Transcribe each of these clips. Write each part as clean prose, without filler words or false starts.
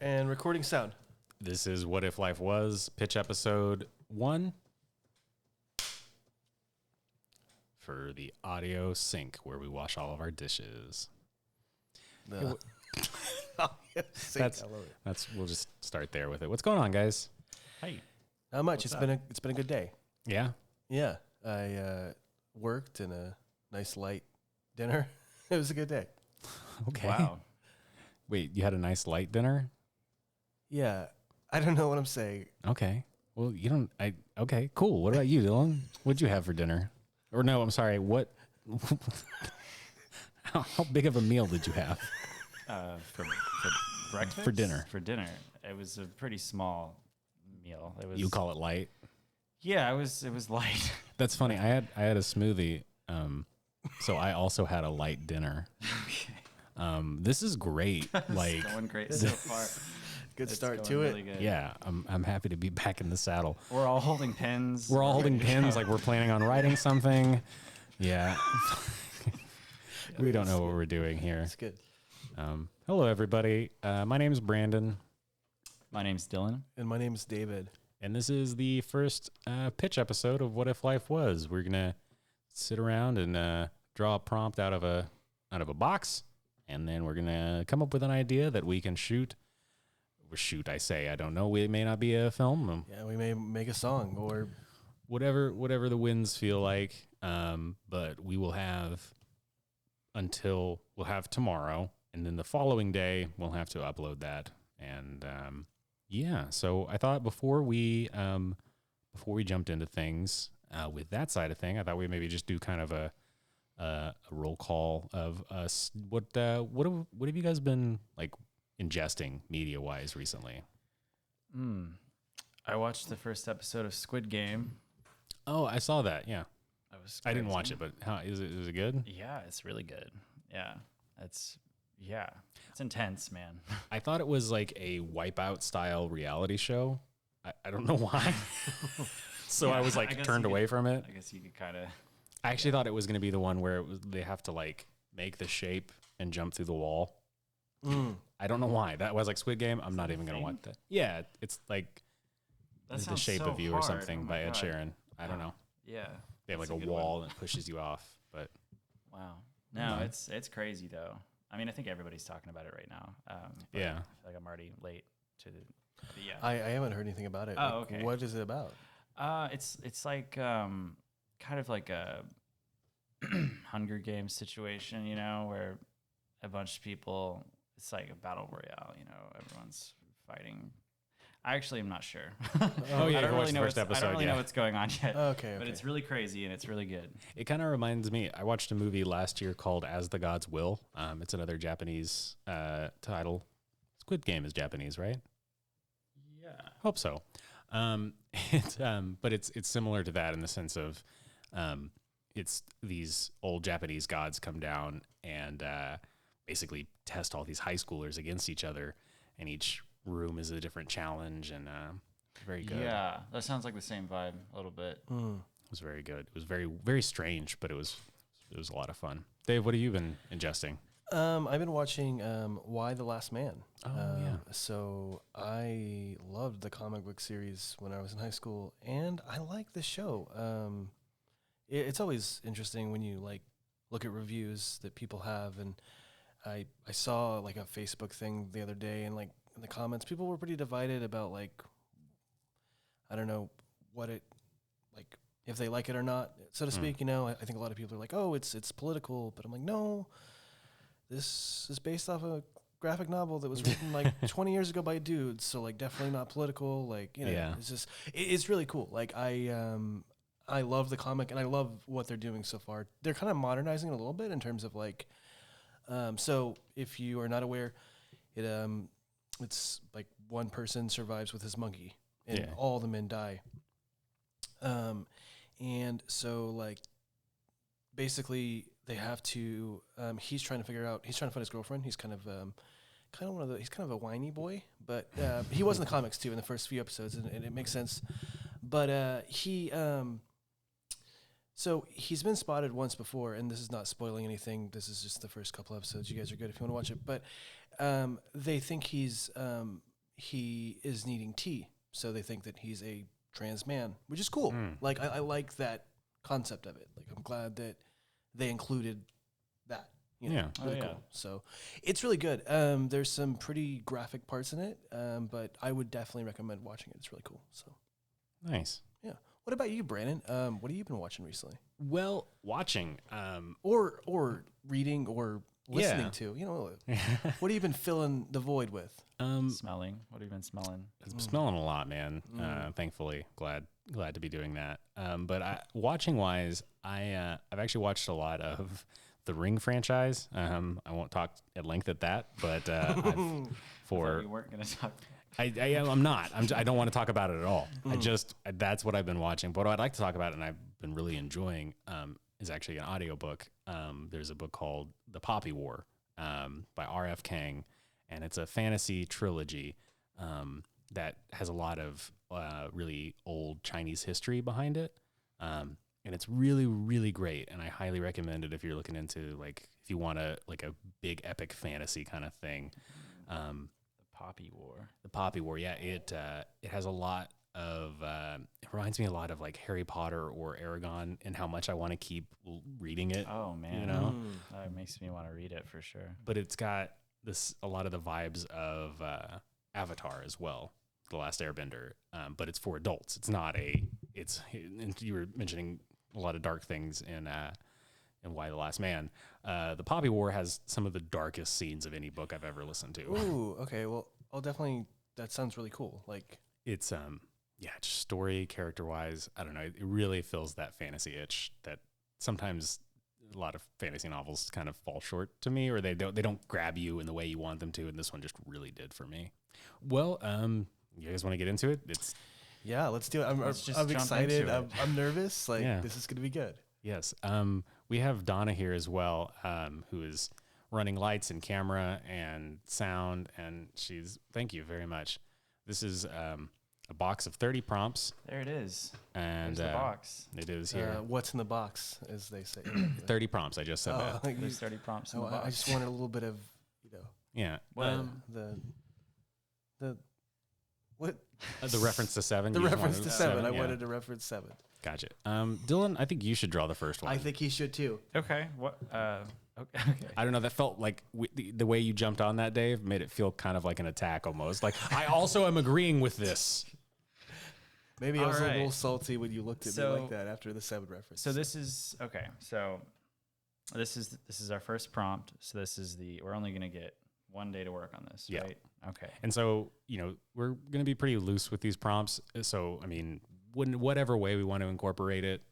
And recording sound. This is What If Life Was, pitch episode 1 for the audio sink where we wash all of our dishes. Sink, That's, I love it. we'll just start there with it. What's going on, guys? Hey, Not much. It's been a good day. Yeah. Yeah. I worked in a nice light dinner. It was a good day. Okay. wow. Wait, you had a nice light dinner? Yeah. I don't know what I'm saying. Okay. Well, okay, cool. What about you, Dylan? What'd you have for dinner? Or no, I'm sorry. What? How big of a meal did you have? For breakfast? For dinner. For dinner. It was a pretty small meal. It was. You call it light? Yeah, it was light. That's funny. I had a smoothie, so I also had a light dinner. This is great. Like Going great so far. Good It's start going to it. really good. yeah, I'm happy to be back in the saddle. We're all holding pens. We're all holding pins like we're planning on writing something. Yeah. We don't know what we're doing here. It's good. Hello, everybody. My name is Brandon, My name's Dylan. And my name's David. and this is the first pitch episode of What If Life Was. We're gonna sit around and draw a prompt out of a box, and then we're gonna come up with an idea that we can shoot. I say. I don't know. It may not be a film. Yeah, we may make a song or Whatever the winds feel like. But we will have we'll have tomorrow, and then the following day we'll have to upload that. And yeah, so I thought before we jumped into things with that side of thing, I thought we'd maybe just do kind of a roll call of us. What have you guys been like ingesting media wise recently? I watched the first episode of Squid Game. Oh, I saw that. Yeah, I didn't watch it, but how is it good? Yeah, it's really good. Yeah, it's intense, man. I thought it was like a Wipeout style reality show. I don't know why. So I was I like guess turned you away could- from it. I guess you could kind of. I actually thought it was going to be the one where they have to like make the shape and jump through the wall. I don't know why. That was like Squid Game. I'm not even going to thing? watch that. Yeah, it's like That The sounds Shape so of You or hard. something Oh by my Ed God. Sheeran. I don't know. Yeah, They have like that's a good wall one. that pushes you off. But Wow. No, it's crazy though. I mean, I think everybody's talking about it right now. But Yeah. I feel like I'm already late to the. But yeah. I haven't heard anything about it. Oh, Like, okay. What is it about? It's like kind of like a Hunger Games situation, you know, where a bunch of people. It's like a battle royale, you know. Everyone's fighting. I actually am not sure. oh yeah, I don't you watched really the know. first episode. I don't really yeah. know what's going on yet. Okay, But okay. it's really crazy and it's really good. It kind of reminds me. I watched a movie last year called As the Gods Will. It's another Japanese title. Squid Game is Japanese, right? Yeah. Hope so. But it's similar to that in the sense of it's these old Japanese gods come down and basically test all these high schoolers against each other, and each room is a different challenge, and very good. Yeah, that sounds like the same vibe a little bit. It was very good. It was very, very strange, but it was a lot of fun. Dave, what have you been ingesting? I've been watching Why the Last Man. Oh, yeah. So I loved the comic book series when I was in high school, and I like the show. It's always interesting when you like look at reviews that people have, and I saw like a Facebook thing the other day, and like in the comments, people were pretty divided about like, I don't know what it like, if they like it or not, so to speak. You know, I think a lot of people are like, oh, it's political, but I'm like, no. This is based off a graphic novel that was written like 20 years ago by dudes, so like definitely not political. Like, you know, Yeah. it's just it's really cool. Like I love the comic and I love what they're doing so far. They're kind of modernizing it a little bit in terms of like, so if you are not aware, it's like one person survives with his monkey and Yeah. all the men die. And so like, basically they have to he's trying to find his girlfriend. He's kind of he's kind of a whiny boy, but he was in the comics too in the first few episodes, and it makes sense. But so he's been spotted once before, and this is not spoiling anything. This is just the first couple episodes. You guys are good if you want to watch it. But they think he's he is needing tea, so they think that he's a trans man, which is cool. Like I like that concept of it. Like I'm glad that they included that. You know, Yeah. really Oh, yeah. cool. So it's really good. There's some pretty graphic parts in it, but I would definitely recommend watching it. It's really cool. So Nice. yeah. What about you, Brandon? What have you been watching recently, Well, watching. or reading, or listening Yeah. to? You know, what have you been filling the void with? Smelling. What have you been smelling? I'm smelling a lot, man. Thankfully, glad to be doing that. But watching wise, I've actually watched a lot of the Ring franchise. I won't talk at length at that, but You weren't gonna talk. I'm not. I don't want to talk about it at all. That's what I've been watching. But what I'd like to talk about, and I've been really enjoying, is actually an audiobook. There's a book called The Poppy War by R.F. Kang, and it's a fantasy trilogy that has a lot of really old Chinese history behind it. And it's really, really great. And I highly recommend it if you're looking into, like, if you want a big epic fantasy kind of thing. Poppy War. The Poppy War, yeah, it has a lot of it reminds me a lot of like Harry Potter or Aragon, and how much I want to keep reading it. Oh man, you know, that makes me want to read it for sure. but it's got a lot of the vibes of Avatar as well, The Last Airbender, but it's for adults. It's not and you were mentioning a lot of dark things in Why the Last Man. The Poppy War has some of the darkest scenes of any book I've ever listened to. Ooh, okay. Well, I'll definitely. That sounds really cool. Like It's just story, character wise, I don't know. It really fills that fantasy itch that sometimes a lot of fantasy novels kind of fall short to me, or they don't grab you in the way you want them to, and this one just really did for me. Well, you guys want to get into it? yeah, let's do it. Let's just I'm jump excited. into it. I'm nervous. Like Yeah. this is gonna be good. Yes. We have Donna here as well, who is running lights and camera and sound, and thank you very much. This is a box of 30 prompts. There it is. And There's the box. it is here. What's in the box, as they say? 30 prompts. I just said that. There's 30 prompts in the box. I just wanted a little bit of, Yeah. What? The what? The reference to 7. The You just reference wanted to 7. I yeah. wanted to reference 7. Gotcha. Dylan, I think you should draw the first one. I think he should too. Okay. What? Okay. I don't know. That felt like the way you jumped on that, Dave, made it feel kind of like an attack almost. Like, I also am agreeing with this. Maybe I was a little Alright. salty when you looked at me like that after the 7 reference. So this is okay. So this is our first prompt. So we're only gonna get one day to work on this, Yeah. right? Okay. And so, we're going to be pretty loose with these prompts. So, I mean, whatever way we want to incorporate it,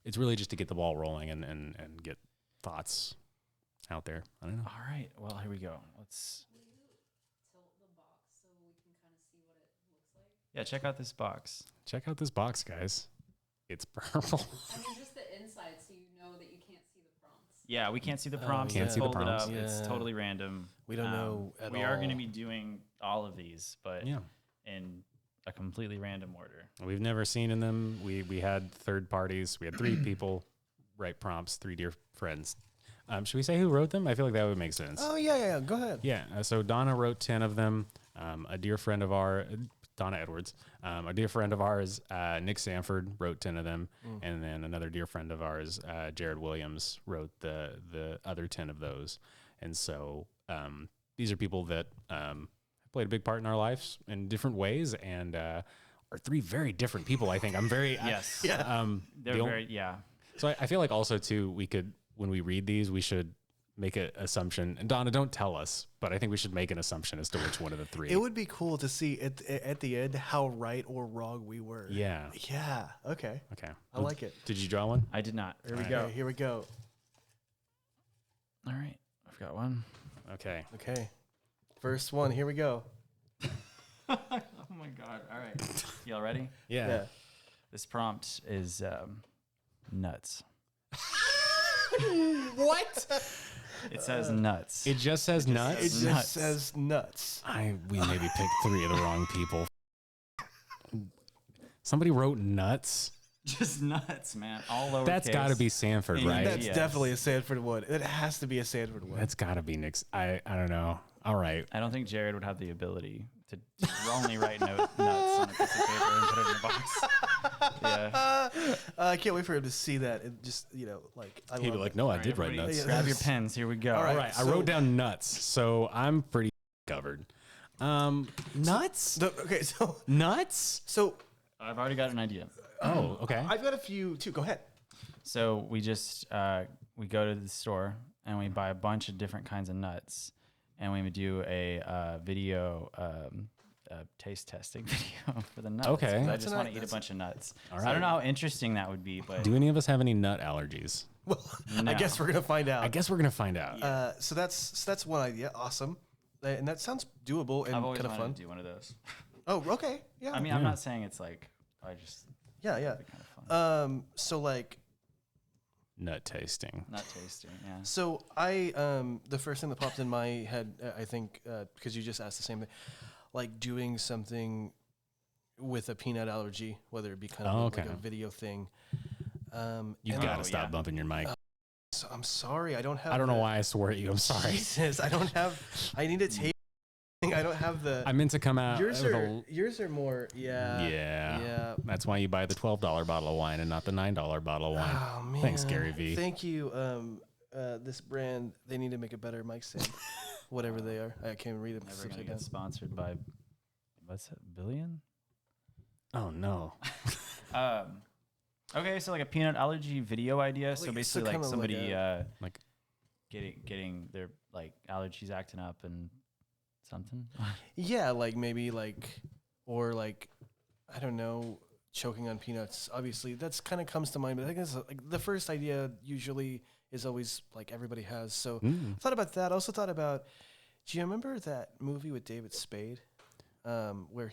it's really just to get the ball rolling and get thoughts out there. I don't know. All right. Well, here we go. Let's. Will you tilt the box so we can kind of see what it looks like? Yeah. Check out this box. Check out this box, guys. It's purple. I mean, just the inside, so you know that you can't see the prompts. Yeah, we can't see the prompts. Can't It's see the folded prompts. up. It's Yeah. totally random. We don't know at We are going to all. be doing all of these, but Yeah. in a completely random order. We've never seen in them. We had third parties. We had 3 people write prompts, 3 dear friends. Should we say who wrote them? I feel like that would make sense. Oh yeah. Go ahead. Yeah. So Donna wrote 10 of them. A dear friend of ours, Donna Edwards, a dear friend of ours, Nick Sanford, wrote 10 of them. And then another dear friend of ours, Jared Williams, wrote the other 10 of those. And so these are people that have played a big part in our lives in different ways, and are 3 very different people, I think. I'm very... Yes. They're They're very. So I feel like also, too, we could, when we read these, we should make an assumption. And Donna, don't tell us, but I think we should make an assumption as to which one of the 3. It would be cool to see at the end how right or wrong we were. Yeah. Yeah. Okay. Okay. I like it. Did you draw one? I did not. Here we All go. Okay, here we go. All right. I've got one. Okay. Okay. First one. Here we go. Oh my God. All right. Y'all ready? Yeah. This prompt is nuts. What? It says nuts. It just says It nuts. just Nuts. says nuts. We maybe picked 3 of the wrong people. Somebody wrote nuts. Just nuts, man. All lowercase. That's got to be Sanford, And right? That's Yes. definitely a Sanford one. It has to be a Sanford one. That's got to be Nick's. I don't know. All right. I don't think Jared would have the ability to only write nuts on a piece of paper and put it in a box. Yeah. I can't wait for him to see that and just I He'd be love like, it. no, I All right, did write everybody, nuts. Grab your pens. Here we go. All All right. I so- wrote down nuts, so I'm pretty covered. Nuts? Okay, so Nuts? I've already got an idea. Oh, okay. I've got a few too. Go ahead. So we just we go to the store and we buy a bunch of different kinds of nuts, and we would do a video taste testing video for the nuts. Okay. 'cause I That's just an- want to eat a that's- bunch of nuts. All So I right. don't know how interesting that would be, but Do any of us have any nut allergies? Well, I No. guess we're gonna find out. I guess we're gonna find out. So that's one idea. Awesome, and that sounds doable and I've always kind of wanted fun. to do one of those. Oh, okay. Yeah. I mean, I'm not saying it's like I just yeah, yeah. it'd be kind of fun. So like, Nut tasting. Nut tasting, yeah. so I the first thing that popped in my head, I think, because you just asked the same thing, like doing something with a peanut allergy, whether it be kind of Oh, like okay. a video thing. You've and- got to Oh, stop yeah. bumping your mic. So I'm sorry, I don't have. I don't know the- why I swore at you. I'm sorry. Jesus, I don't have. I need to take. I don't have the. I meant to come out. yours with are more. Yeah. Yeah. Yeah. That's why you buy the $12 bottle of wine and not the $9 bottle of wine. Oh man. Thanks, Gary V. Thank you. This brand, they need to make a better mic stand, whatever they are. I can't even read it. Never upside gonna down. get sponsored by what's it, Billion? Oh no. Okay, so like a peanut allergy video idea. So Like, basically, kinda like like somebody Like- getting their like allergies acting up and something. Yeah, like maybe or I don't know, choking on peanuts. Obviously, that's kind of comes to mind. But I guess like the first idea usually is always like everybody has. So Mm. I thought about that. I also thought about. Do you remember that movie with David Spade, where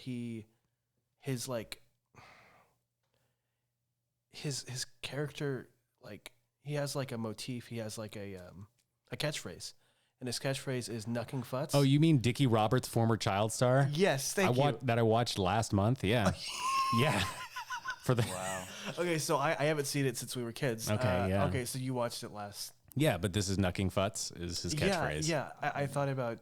his character, like he has like a motif. He has like a catchphrase, and his catchphrase is "knucking futs." Oh, you mean Dickie Roberts, former child star? yes, thank you. That I watched last month. Yeah. Yeah. For the Wow. Okay, so I haven't seen it since we were kids. Okay, yeah. Okay, so you watched it last. Yeah, but this is Knucking Futs is his catchphrase. Yeah, I thought about.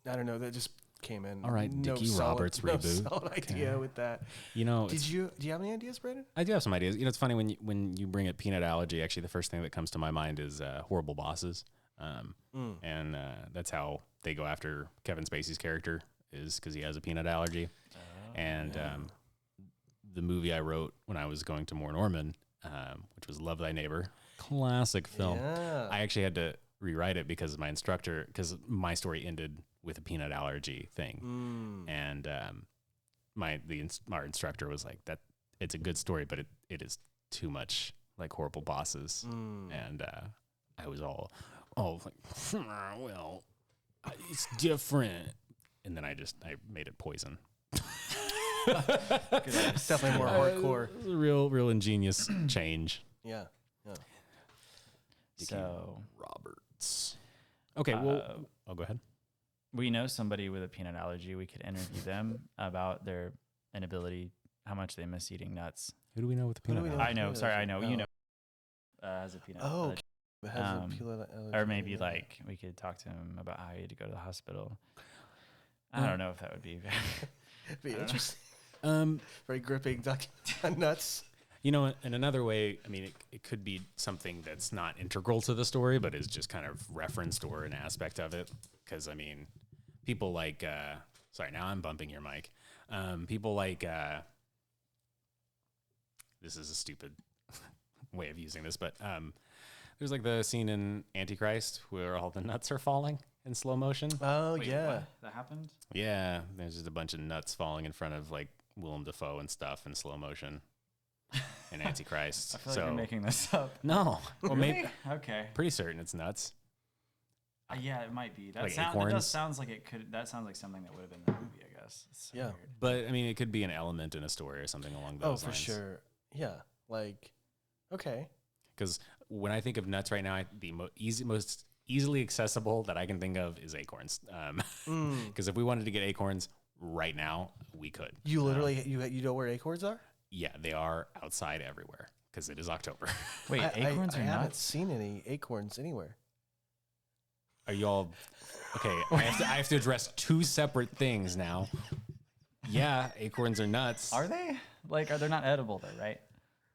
I don't know. That just came in. All right, Dickie solid- Roberts no reboot. solid idea with that. You know, Do you have any ideas, Brandon? I do have some ideas. You know, it's funny when you bring up peanut allergy. Actually, the first thing that comes to my mind is Horrible Bosses, and that's how they go after Kevin Spacey's character is because he has a peanut allergy. And the movie I wrote when I was going to Moore Norman, which was Love Thy Neighbor, classic film. Yeah. I actually had to rewrite it because my instructor, because my story ended with a peanut allergy thing, and our instructor was like, "That it's a good story, but it is too much like Horrible Bosses," and I was all like, well, it's different, and then I made it poison. It's definitely more hardcore. Real ingenious change. Yeah. Yeah. So Roberts. Okay, well, I'll go ahead. we know somebody with a peanut allergy. We could interview them about their inability, how much they miss eating nuts. Who do we know with the Who do peanut we know? allergy? I know. Sorry, I know. Oh. You know. Has a peanut Oh, allergy. it has a Um, peanut allergy. Or maybe yeah. like we could talk to him about how he had to go to the hospital. I don't know if that would be. It'd be interesting. Um, Very gripping duck nuts. You know, in another way, I mean, it could be something that's not integral to the story, but is just kind of referenced or an aspect of it. Because, I mean, people like, sorry, now I'm bumping your mic. People like, this is a stupid way of using this, but there's like the scene in Antichrist where all the nuts are falling in slow motion. Oh Wait, yeah. what? That happened? Yeah, there's just a bunch of nuts falling in front of like Willem Dafoe and stuff in slow motion in Antichrist. I feel like you're making this up. No, well, maybe Okay. pretty certain it's nuts. Yeah, it might be. That Like that acorns? does sounds like it could. That sounds like something that would have been in the movie. I guess. It's so Yeah. weird. But I mean, it could be an element in a story or something along those Oh, lines. for sure. Yeah. Like, okay. Because when I think of nuts right now, the most easily accessible that I can think of is acorns. Because if we wanted to get acorns right now, we could. You literally you know where acorns are? Yeah, they are outside everywhere because it is October. Wait, acorns I are haven't nuts? seen any acorns anywhere. Are y'all okay? I have to address two separate things now. Yeah, acorns are nuts. Are they? Like, are they not edible though, right?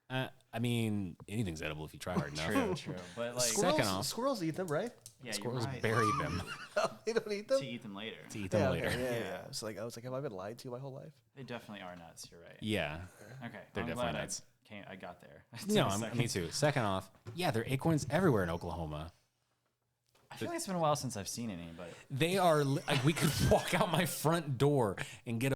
I mean, anything's edible if you try hard enough. True. But like, Second off, Squirrels eat them, right? yeah, squirrels you're right. bury them They don't eat them. To eat them later. to eat them Yeah, later. okay, yeah. Yeah. I was like, have I been lied to my whole life? They definitely are nuts. You're right. Yeah, Okay, They're I'm definitely glad nuts. I got there. no, me too. Second off, yeah, there are acorns everywhere in Oklahoma. I feel like it's been a while since I've seen any, but They are like we could walk out my front door and get a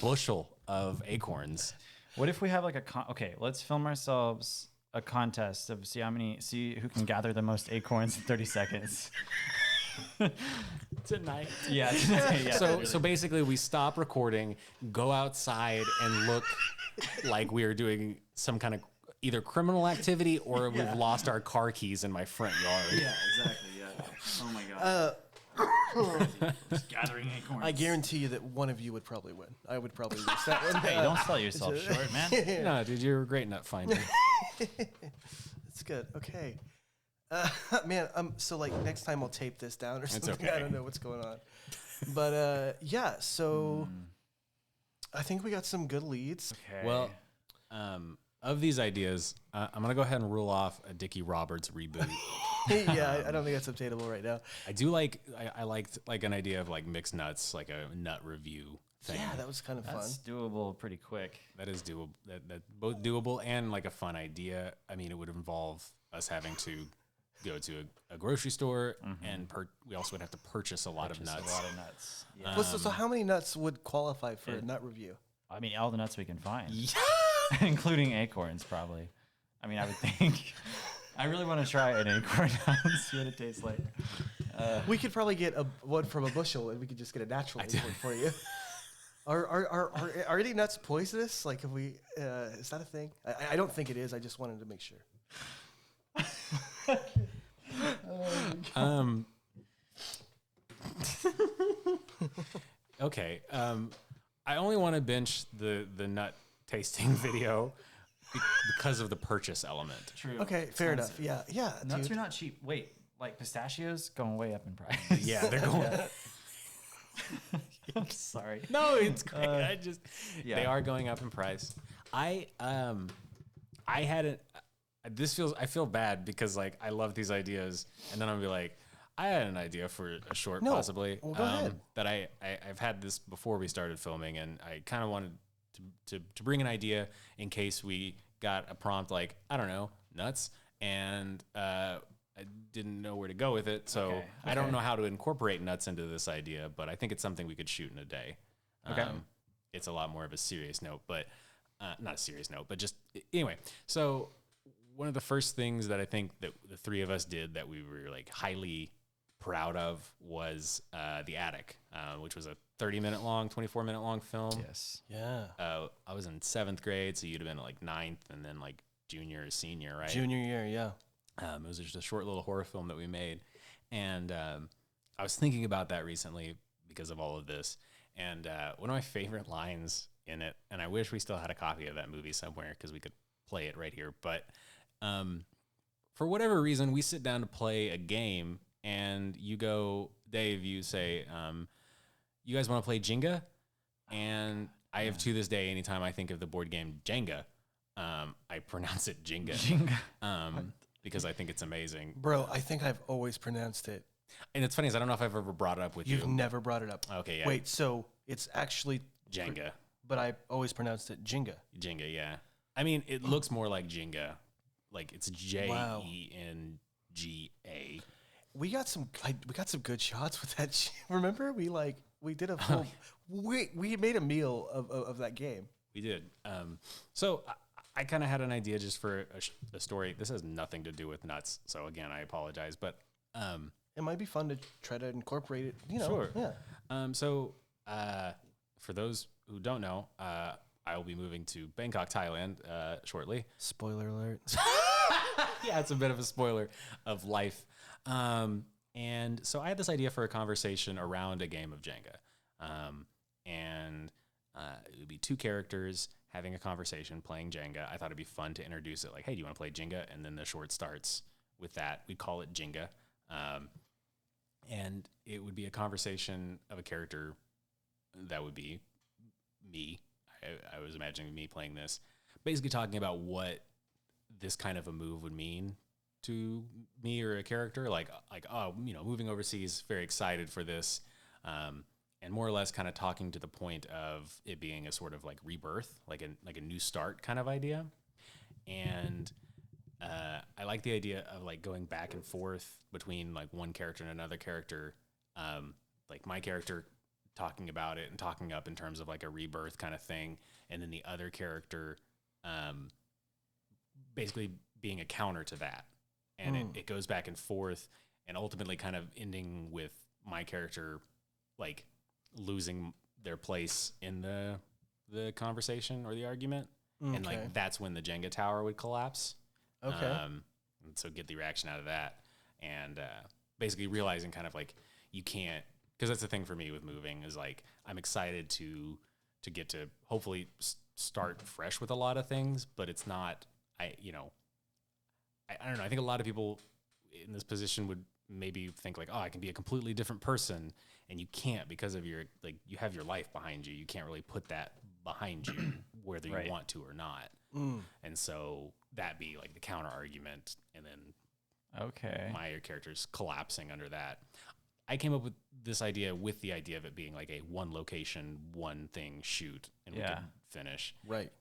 bushel of acorns. what if we have like okay, let's film ourselves a contest of see who can gather the most acorns in 30 seconds. Tonight. Yeah. yeah. So basically we stop recording, go outside and look like we are doing some kind of either criminal activity or we've lost our car keys in my front yard. Yeah, exactly. Yeah. Oh my god. Just gathering acorns. I guarantee you that one of you would probably win. I would probably lose that one. Hey, don't sell yourself short, man. No, dude, you're a great nut finder. That's good. Okay. Man, so like next time I'll tape this down or something. okay. I don't know what's going on. But yeah, so I think we got some good leads. Okay. Well, of these ideas, I'm going to go ahead and rule off a Dickie Roberts reboot. Yeah, I don't think that's obtainable right now. I do like, I liked like an idea of like mixed nuts, like a nut review thing. Yeah, that was kind of that's fun. doable pretty quick. That is doable. That both doable and like a fun idea. I mean, it would involve us having to go to a grocery store and we also would have to purchase a lot of nuts. A lot of nuts. Yeah. Well, so how many nuts would qualify for a nut review? I mean, all the nuts we can find, including acorns, probably. I mean, I would think. I really want to try an acorn now and see what it tastes like. We could probably get one from a bushel, and we could just get a natural acorn for you. Are any nuts poisonous? Like, if we is that a thing? I don't think it is. I just wanted to make sure. Okay. I only want to bench the nut tasting video because of the purchase element. True. Okay, fair enough. Yeah, Nuts dude. are not cheap. Wait, like pistachios going way up in price. Yeah, they're going. I'm sorry. No, it's great. I just yeah. they are going up in price. I hadn't. I feel bad because like I love these ideas, and then I'll be like, I had an idea for a short, No. possibly. Well, go ahead. That I've had this before we started filming, and I kind of wanted to bring an idea in case we got a prompt like, I don't know, nuts, and I didn't know where to go with it. So I don't know how to incorporate nuts into this idea, but I think it's something we could shoot in a day. Okay. It's a lot more of a serious note, but not a serious note, but just anyway. So one of the first things that I think that the three of us did that we were like highly proud of was The Attic, which was a 30-minute long, 24-minute long film. Yes. Yeah. I was in 7th grade, so you'd have been like 9th and then like junior or senior, right? Junior year, yeah. It was just a short little horror film that we made. And I was thinking about that recently because of all of this. And one of my favorite lines in it, and I wish we still had a copy of that movie somewhere because we could play it right here. But for whatever reason, we sit down to play a game and you go, Dave, you say, you guys want to play Jenga? And I have to this day, anytime I think of the board game Jenga, I pronounce it Jenga. Jenga. Because I think it's amazing. Bro, I think I've always pronounced it. And it's funny is I don't know if I've ever brought it up with you. You've never brought it up. Okay, yeah. Wait, so it's actually Jenga. but I always pronounced it Jenga. Jenga, yeah. I mean, it looks more like Jenga. Like it's Jenga. We got some good shots with that. Remember, we did a full. We made a meal of that game. We did. So I kind of had an idea just for a story. This has nothing to do with nuts. So again, I apologize, but It might be fun to try to incorporate it. You know, Sure. Yeah. So for those who don't know, I will be moving to Bangkok, Thailand shortly. Spoiler alert. Yeah, it's a bit of a spoiler of life. And so I had this idea for a conversation around a game of Jenga. And it would be two characters having a conversation playing Jenga. I thought it'd be fun to introduce it like, hey, do you want to play Jenga? And then the short starts with that. We call it Jenga. And it would be a conversation of a character that would be me. I was imagining me playing this, basically talking about what this kind of a move would mean to me or a character. Like, oh, moving overseas, very excited for this. And more or less kind of talking to the point of it being a sort of like rebirth, like a new start kind of idea. And I like the idea of like going back and forth between like one character and another character. Like my character talking about it and talking up in terms of like a rebirth kind of thing. And then the other character basically being a counter to that. And it goes back and forth and ultimately kind of ending with my character like losing their place in the conversation or the argument. Okay. And like that's when the Jenga tower would collapse. Okay. And so get the reaction out of that. And basically realizing kind of like you can't, because that's the thing for me with moving is like I'm excited to get to hopefully start fresh with a lot of things, but it's not, I don't know. I think a lot of people in this position would maybe think like, oh, I can be a completely different person, and you can't because of your like you have your life behind you. You can't really put that behind you whether you want to or not. And so that be like the counter argument, and then my character's collapsing under that. I came up with this idea with the idea of it being like a one location, one thing shoot, and we could finish. Right.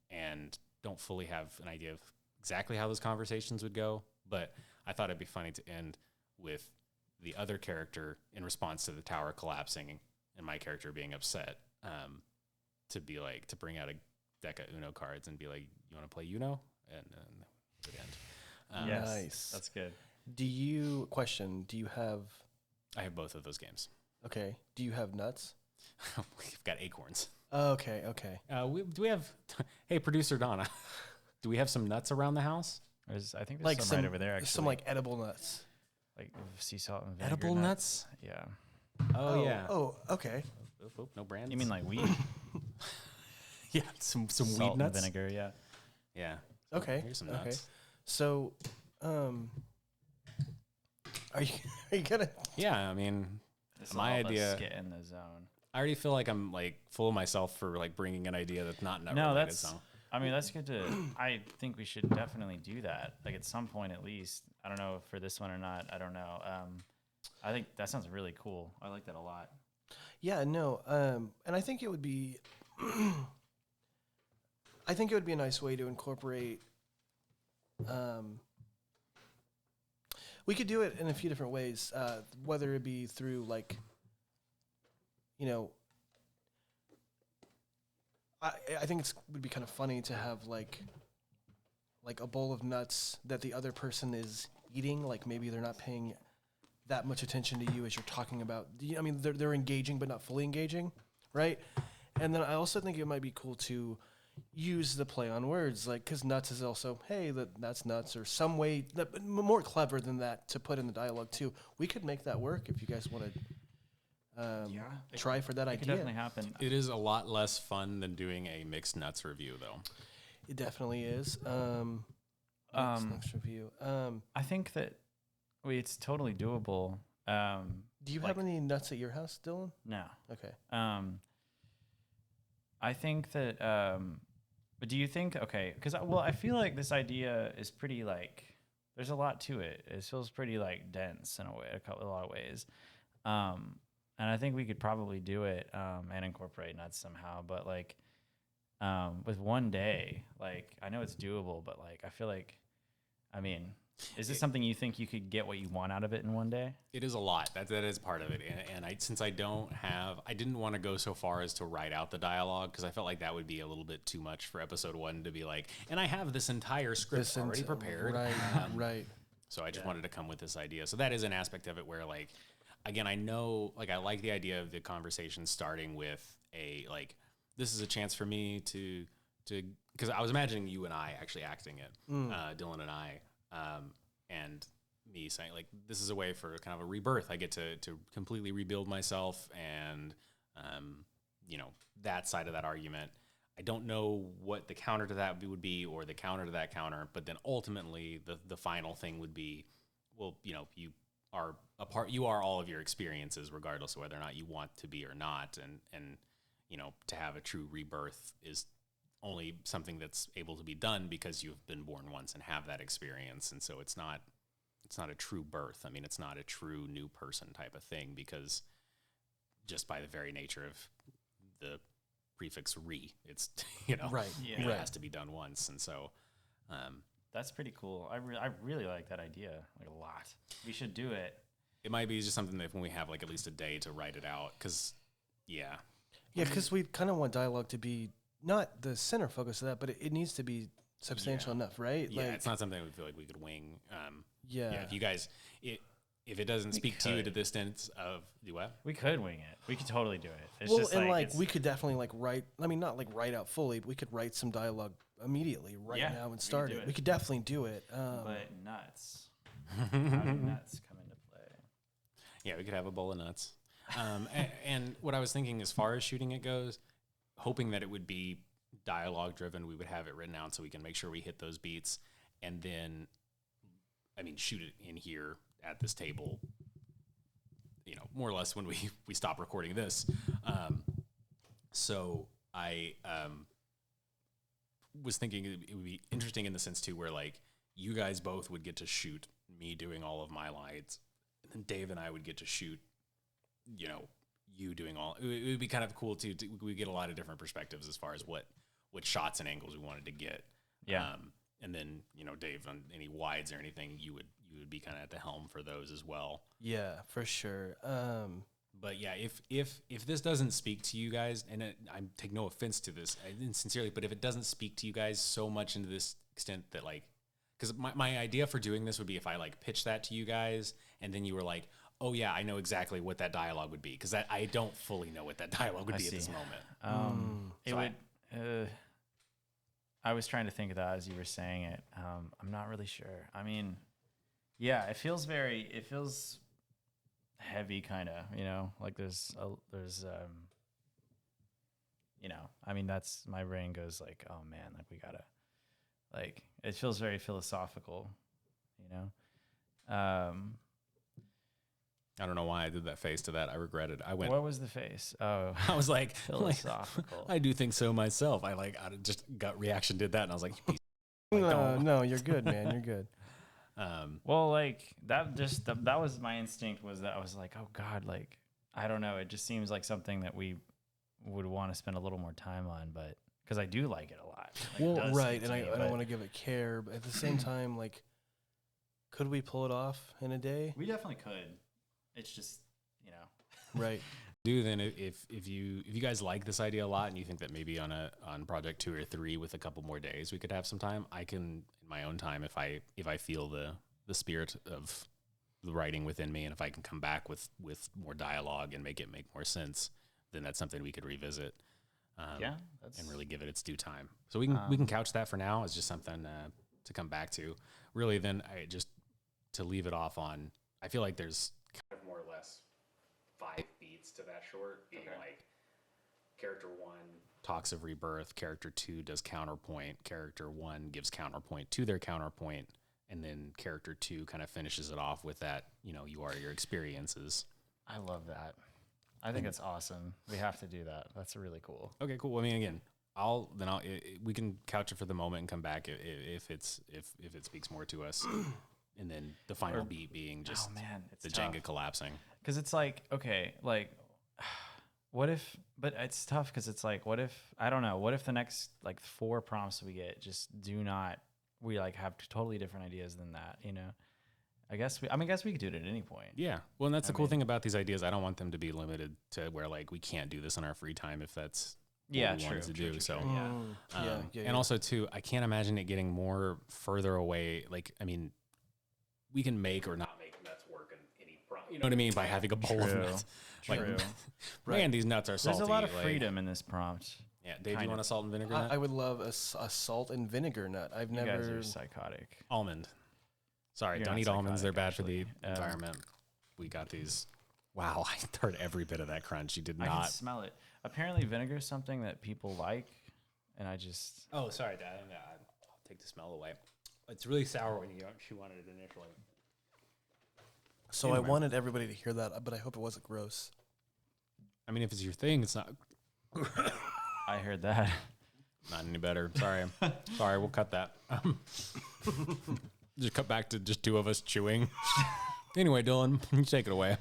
And don't fully have an idea of exactly how those conversations would go, but I thought it'd be funny to end with the other character in response to the tower collapsing and my character being upset, to be like, to bring out a deck of Uno cards and be like, you want to play Uno? And then it would end. Yes, Nice. that's good. Do you have, I have both of those games. okay, do you have nuts? We've got acorns. Okay. Do we have, hey, producer Donna, do we have some nuts around the house? I think there's Like some right over there, actually. some like edible nuts. like sea salt and vinegar Edible nuts? Yeah. Oh, yeah. Oh, okay. No brands. You mean like weed? yeah, some Salt weed and nuts. vinegar, yeah. Yeah. Okay. Here's some Okay. nuts. So, are you gonna? Yeah, I mean, This my idea. Get in the zone. I already feel like I'm like full of myself for like bringing an idea that's not No, related. that's. So. I mean, that's good to. I think we should definitely do that. Like at some point, at least. I don't know if for this one or not. I don't know. I think that sounds really cool. I like that a lot. Yeah, no. And I think it would be. I think it would be a nice way to incorporate. We could do it in a few different ways, whether it be through like, I think it would be kind of funny to have like a bowl of nuts that the other person is eating. Like maybe they're not paying that much attention to you as you're talking about. I mean, they're engaging but not fully engaging, right? And then I also think it might be cool to use the play on words, like because nuts is also that's nuts, or some way that more clever than that to put in the dialogue too. We could make that work if you guys want to try for that It idea. could definitely happen. It is a lot less fun than doing a mixed nuts review, though. It definitely is. Next review. I think that it's totally doable. Do you have any nuts at your house, Dylan? No. Okay. I think that. But do you think? Okay, because I feel like this idea is pretty like. There's a lot to it. It feels pretty like dense in a way, a lot of ways. And I think we could probably do it and incorporate nuts somehow. But like, with one day, like I know it's doable, but like I feel like, I mean. Is this something you think you could get what you want out of it in one day? It is a lot. That is part of it. And since I didn't want to go so far as to write out the dialogue because I felt like that would be a little bit too much for episode 1 to be like, and I have this entire script already prepared. Right, right. So I just wanted to come with this idea. So that is an aspect of it where like, again, I know, like I like the idea of the conversation starting with this is a chance for me to, because I was imagining you and I actually acting it, Dylan and I. And me saying like, this is a way for kind of a rebirth. I get to completely rebuild myself and, that side of that argument. I don't know what the counter to that would be or the counter to that counter, but then ultimately the final thing would be, well, you are a part. You are all of your experiences, regardless of whether or not you want to be or not. And you know, to have a true rebirth is only something that's able to be done because you've been born once and have that experience. And so it's not a true birth. I mean, it's not a true new person type of thing, because just by the very nature of the prefix re, it's, you know, Right. Yeah. it Right. has to be done once. And so, That's pretty cool. I really like that idea, like a lot. We should do it. it might be just something that when we have like at least a day to write it out, because Yeah, because we kind of want dialogue to be not the center focus of that, but it needs to be substantial enough, right? yeah, Like, it's not something we feel like we could wing. yeah. If you guys, if it doesn't speak to you to the sense of do what? We could wing it. We could totally do it. It's Well, just and like, like we could definitely like write. I mean, not like write out fully, but we could write some dialogue immediately right Yeah, now we and could start do it. it. We could definitely do it. but nuts. How do nuts come into play? Yeah, we could have a bowl of nuts. And what I was thinking as far as shooting it goes, hoping that it would be dialogue driven, we would have it written out so we can make sure we hit those beats. And then, I mean, shoot it in here at this table, you know, more or less when we stop recording this. So I was thinking it would be interesting in the sense too, where like you guys both would get to shoot me doing all of my lines, and then Dave and I would get to shoot, you know, you doing all. It would be kind of cool too. We get a lot of different perspectives as far as what shots and angles we wanted to get. Yeah. And then, you know, Dave, on any wides or anything, you would be kind of at the helm for those as well. yeah, for sure. But yeah, if this doesn't speak to you guys, and I take no offense to this, sincerely, but if it doesn't speak to you guys so much into this extent that like, because my idea for doing this would be if I like pitched that to you guys, and then you were like, oh yeah, I know exactly what that dialogue would be, because I don't fully know what that dialogue would be at this moment. It would. I was trying to think of that as you were saying it. I'm not really sure. I mean, yeah, it feels heavy, kind of. You know, like there's you know, I mean, that's my brain goes like, oh man, like we gotta, like it feels very philosophical, you know. I don't know why I did that face to that. I regret it. I went. What was the face? Oh, I was like, philosophical. I do think so myself. I just gut reaction did that, and I was like, you piece of shit. Like, No, don't. no, you're good, man. You're good. Well, like that that was my instinct, was that I was like, oh God, like, I don't know. It just seems like something that we would want to spend a little more time on, but because I do like it a lot. Like, it Well, does right, speak and to me, I don't but want to give it care, but at the same time, like, could we pull it off in a day? we definitely could. It's just, you know, Right. Do then if you guys like this idea a lot and you think that maybe on project 2 or 3 with a couple more days we could have some time, I can in my own time, if I feel the spirit of the writing within me, and if I can come back with more dialogue and make it make more sense, then that's something we could revisit. yeah, And really give it its due time. So we can couch that for now as just something to come back to. Really, then I just to leave it off on. I feel like there's kind of more or less 5 beats to that short, being like character 1 talks of rebirth, character 2 does counterpoint, character 1 gives counterpoint to their counterpoint, and then character 2 kind of finishes it off with that, you know, you are your experiences. I love that. I think it's awesome. We have to do that. That's really cool. Okay, cool. I mean, again, we can couch it for the moment and come back if it speaks more to us, and then the final beat being just Oh man, it's the tough. Jenga collapsing. Because it's like, okay, like, what if, but it's tough because it's like, what if, I don't know, what if the next like 4 prompts we get just do not, we like have totally different ideas than that, you know? I guess we could do it at any point. Yeah. Well, and that's the cool thing about these ideas. I don't want them to be limited to where like we can't do this in our free time if that's what we wanted to do. So, Yeah. and also too, I can't imagine it getting more further away. Like, I mean, we can make or not make nuts work in any prompt. You know what I mean? By having a bowl of nuts. Like, True. man, these nuts are salty. There's a lot of like- freedom in this prompt. Yeah, Dave, Kind you want of. a salt and vinegar nut? I would love a salt and vinegar nut. I've You guys never. are psychotic. Almond. Sorry, You're don't not eat almonds. They're psychotic, bad for the actually. environment. We got these. Wow, I heard every bit of that crunch. You did I can not. smell it. Apparently, vinegar is something that people like, and I just Oh, sorry, Dad. I'll take the smell away. It's really sour when you wanted it initially. So Anyway. I wanted everybody to hear that, but I hope it wasn't gross. I mean, if it's your thing, it's not I heard that. not any better. Sorry. Sorry, we'll cut that. Just cut back to just two of us chewing. Anyway, Dylan, you take it away.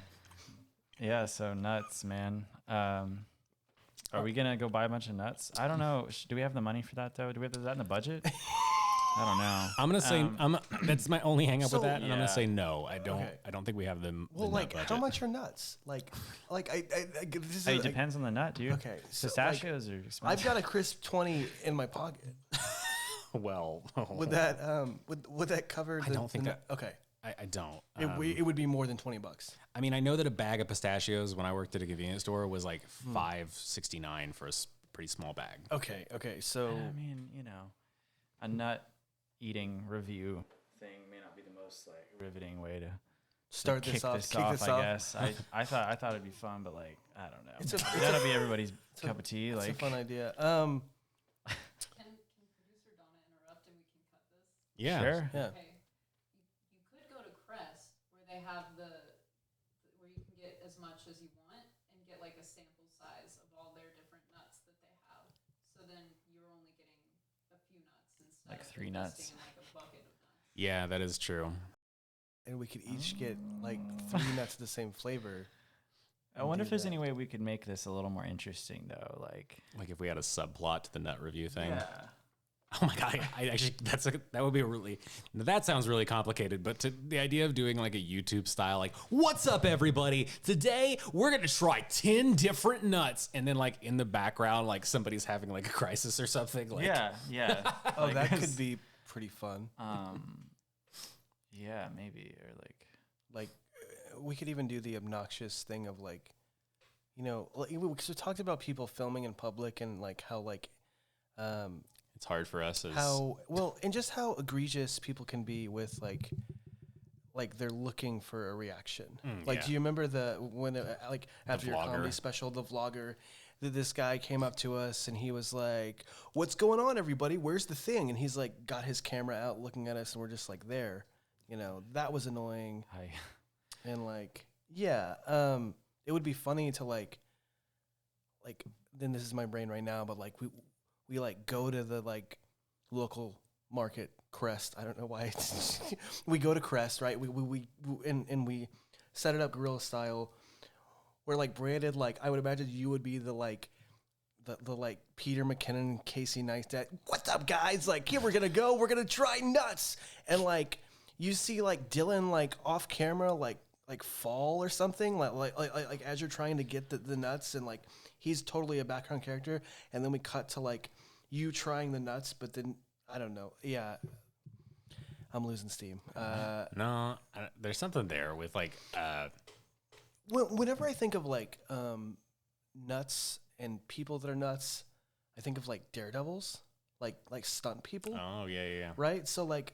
Yeah, so nuts, man. Are we gonna go buy a bunch of nuts? I don't know. Do we have the money for that though? Do we have is that in the budget? I don't know. I'm gonna say that's my only hang up So- with that, and I'm yeah. gonna say no. I don't. Okay. I don't think we have the Well, the like, nut how budget. much are nuts? Like this is It depends on the nut, dude. Okay, so, like, Pistachios are expensive. I've got a crisp 20 in my pocket. Well, Would that would that cover? I don't think nut? Okay, I don't. it would be more than $20. I mean, I know that a bag of pistachios when I worked at a convenience store was like $5.69 for a pretty small bag. Okay, so I mean, a nut eating review thing may not be the most like riveting way to start kick this off. this Kick off. this I off. guess I thought it'd be fun, but like I don't know. It's a- That'll be everybody's cup of tea. It's Like a fun idea. Can producer Donna interrupt and we can cut this? Yeah. sure. Yeah. Okay. You could go to Crest where they have where you can get as much as you want and get like a sample size of all their different nuts that they have. So then you're only getting a few nuts instead Like of 3 nuts. investing in like a bucket of nuts. Yeah, that is true. And we could each get like 3 nuts of the same flavor. I wonder do if there's that. any way we could make this a little more interesting though. Like Like if we had a subplot to the nut review thing. yeah. Oh my god! I actually that would be a really that sounds really complicated. But the idea of doing like a YouTube style, like, what's up, everybody? Today we're gonna try 10 different nuts, and then like in the background, like somebody's having like a crisis or something. Like, Yeah. Oh, Like, that could be pretty fun. Yeah, maybe or like Like, we could even do the obnoxious thing of like, because we talked about people filming in public and like how like, it's hard for us as and just how egregious people can be with like they're looking for a reaction. Like, yeah. do you remember when after your comedy vlogger. special, the vlogger, this guy came up to us and he was like, "What's going on, everybody? Where's the thing?" And he's like, got his camera out looking at us, and we're just like there. That was annoying. I And like, yeah, it would be funny to like, then this is my brain right now, but like we like go to the like local market, Crest. I don't know why we go to Crest, right? We set it up guerrilla style. We're like branded, like I would imagine you would be the like Peter McKinnon, Casey Neistat. What's up, guys? Like, here we're gonna try nuts, and like you see like Dylan like off camera like fall or something like as you're trying to get the nuts, and like he's totally a background character, and then we cut to like you trying the nuts, but then I don't know. Yeah, I'm losing steam. no. There's something there with like Whenever I think of like nuts and people that are nuts, I think of like daredevils, like stunt people, oh yeah. right? So like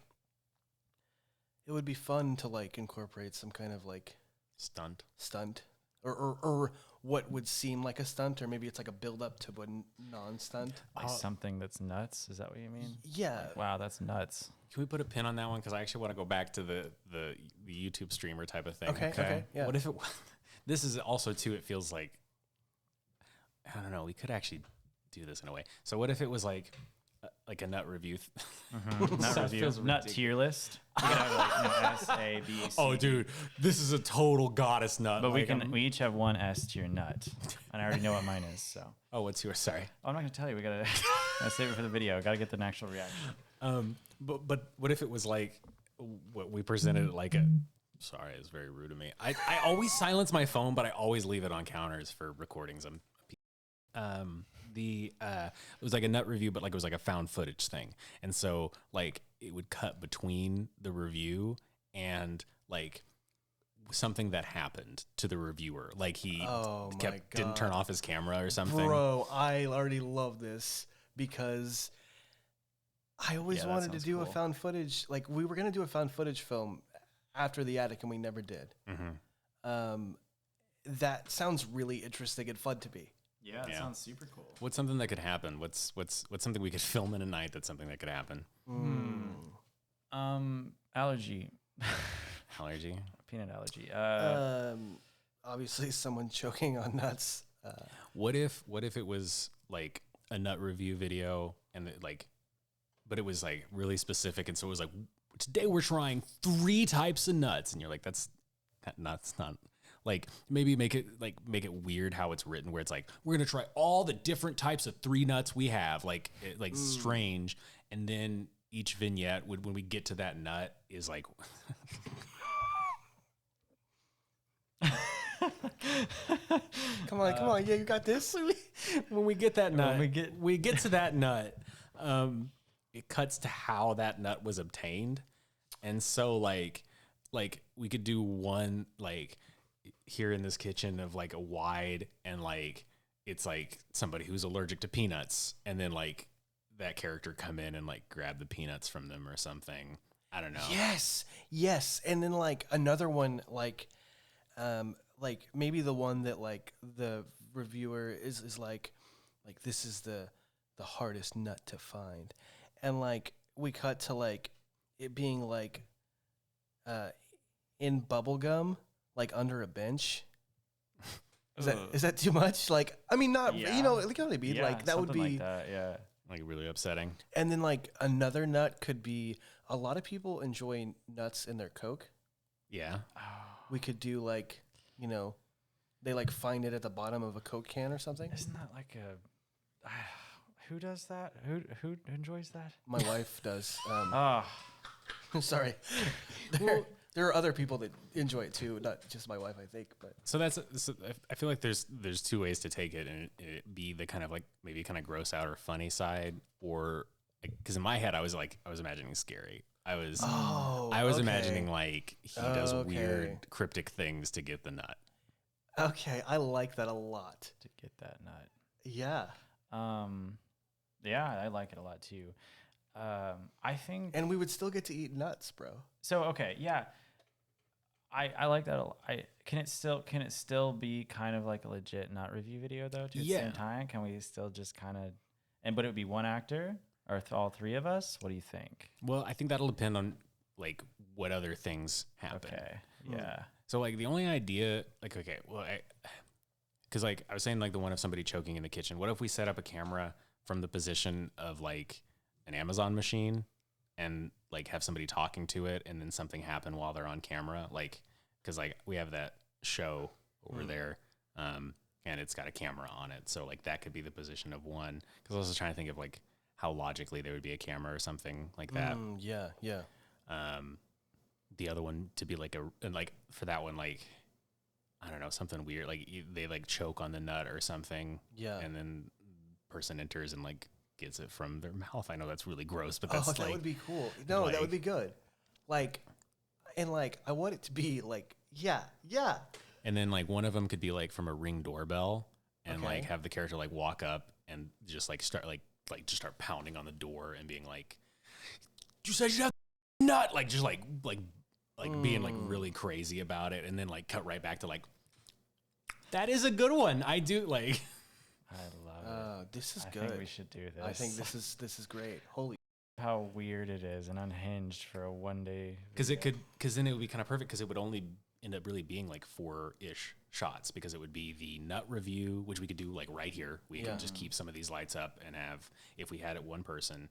it would be fun to like incorporate some kind of like Stunt. or what would seem like a stunt, or maybe it's like a build up to a non-stunt. like something that's nuts. Is that what you mean? Yeah. Wow, that's nuts. Can we put a pin on that one? Because I actually want to go back to the YouTube streamer type of thing. Okay. Yeah. What if it? This is also too. It feels like I don't know. We could actually do this in a way. So what if it was like a nut review? Nut That review. feels Nut ridiculous. tier list. We could have like S, A, B, C. Oh, dude, this is a total goddess nut. But Like, we each have one S tier nut, and I already know what mine is. So Oh, what's yours? Sorry. I'm not gonna tell you. We gotta save it for the video. Gotta get the actual reaction. But what if it was like what we presented like a? Sorry, it's very rude of me. I always silence my phone, but I always leave it on counters for recordings. It was like a nut review, but like it was like a found footage thing, and so like it would cut between the review and like something that happened to the reviewer, like he Oh my didn't turn God. off his camera or something. Bro, I already love this because I always Yeah, that wanted to sounds do a cool. found footage. Like we were gonna do a found footage film after the attic, and we never did. That sounds really interesting and fun to me. Yeah, that Yeah. sounds super cool. What's something that could happen? What's something we could film in a night? That's something that could happen. Allergy. Allergy. peanut allergy. Obviously, someone choking on nuts. What if it was like a nut review video and but it was like really specific, and so it was like, today we're trying 3 types of nuts, and you're like, that's not like, maybe make it weird how it's written, where it's like, we're gonna try all the different types of 3 nuts we have, strange, and then each vignette when we get to that nut is like. Come on, yeah, you got this. When we get that nut, we get to that nut. It cuts to how that nut was obtained, and so like we could do one like here in this kitchen of like a wide, and like it's like somebody who's allergic to peanuts, and then like that character come in and like grab the peanuts from them or something. I don't know. Yes, and then like another one like maybe the one that like the reviewer is like this is the hardest nut to find, and like we cut to like it being like in bubble gum, like under a bench. Is that too much? Like, I mean, not Yeah. you know, it could only be Yeah, like that would something be like that, yeah. Like really upsetting. And then like another nut could be, a lot of people enjoy nuts in their Coke. Yeah. We could do like, you know, they like find it at the bottom of a Coke can or something. Isn't that like a who does that? Who enjoys that? My wife does. Oh, Sorry. There are other people that enjoy it too, not just my wife, I think. But So I feel like there's 2 ways to take it, and it be the kind of like maybe kind of gross out or funny side, or because in my head I was imagining scary. I was okay. imagining like he does Okay. weird cryptic things to get the nut. Okay, I like that a lot. to get that nut. Yeah. Yeah, I like it a lot too. I think And we would still get to eat nuts, bro. so. Okay, yeah, I like that. Can it still be kind of like a legit nut review video though? At the Yeah. same time, can we still just kind of but it would be one actor or all 3 of us? What do you think? Well, I think that'll depend on like what other things happen. Okay, yeah. So like the only idea, like, okay, well, because like I was saying, like the one of somebody choking in the kitchen. What if we set up a camera from the position of like an Amazon machine, and like have somebody talking to it, and then something happen while they're on camera, like because like we have that show over there, and it's got a camera on it, so like that could be the position of one. Because I was also trying to think of like how logically there would be a camera or something like that. Yeah. The other one to be like and like for that one, like I don't know, something weird, like they like choke on the nut or something, Yeah. and then person enters and like gets it from their mouth. I know that's really gross, but that's that would be cool. No, that would like- be good. Like, and like I want it to be like, yeah. And then like one of them could be like from a Ring doorbell, and Okay. like have the character like walk up and just like start just start pounding on the door and being like, "You said you have nut," like just like being like really crazy about it, and then like cut right back to like, that is a good one. I do like. I love it. This is I good. think we should do this. I think this is great. Holy. how weird it is and unhinged for a one day. Because then it would be kind of perfect, because it would only end up really being like 4-ish shots, because it would be the nut review, which we could do like right here. We Yeah. can just keep some of these lights up and have, if we had it one person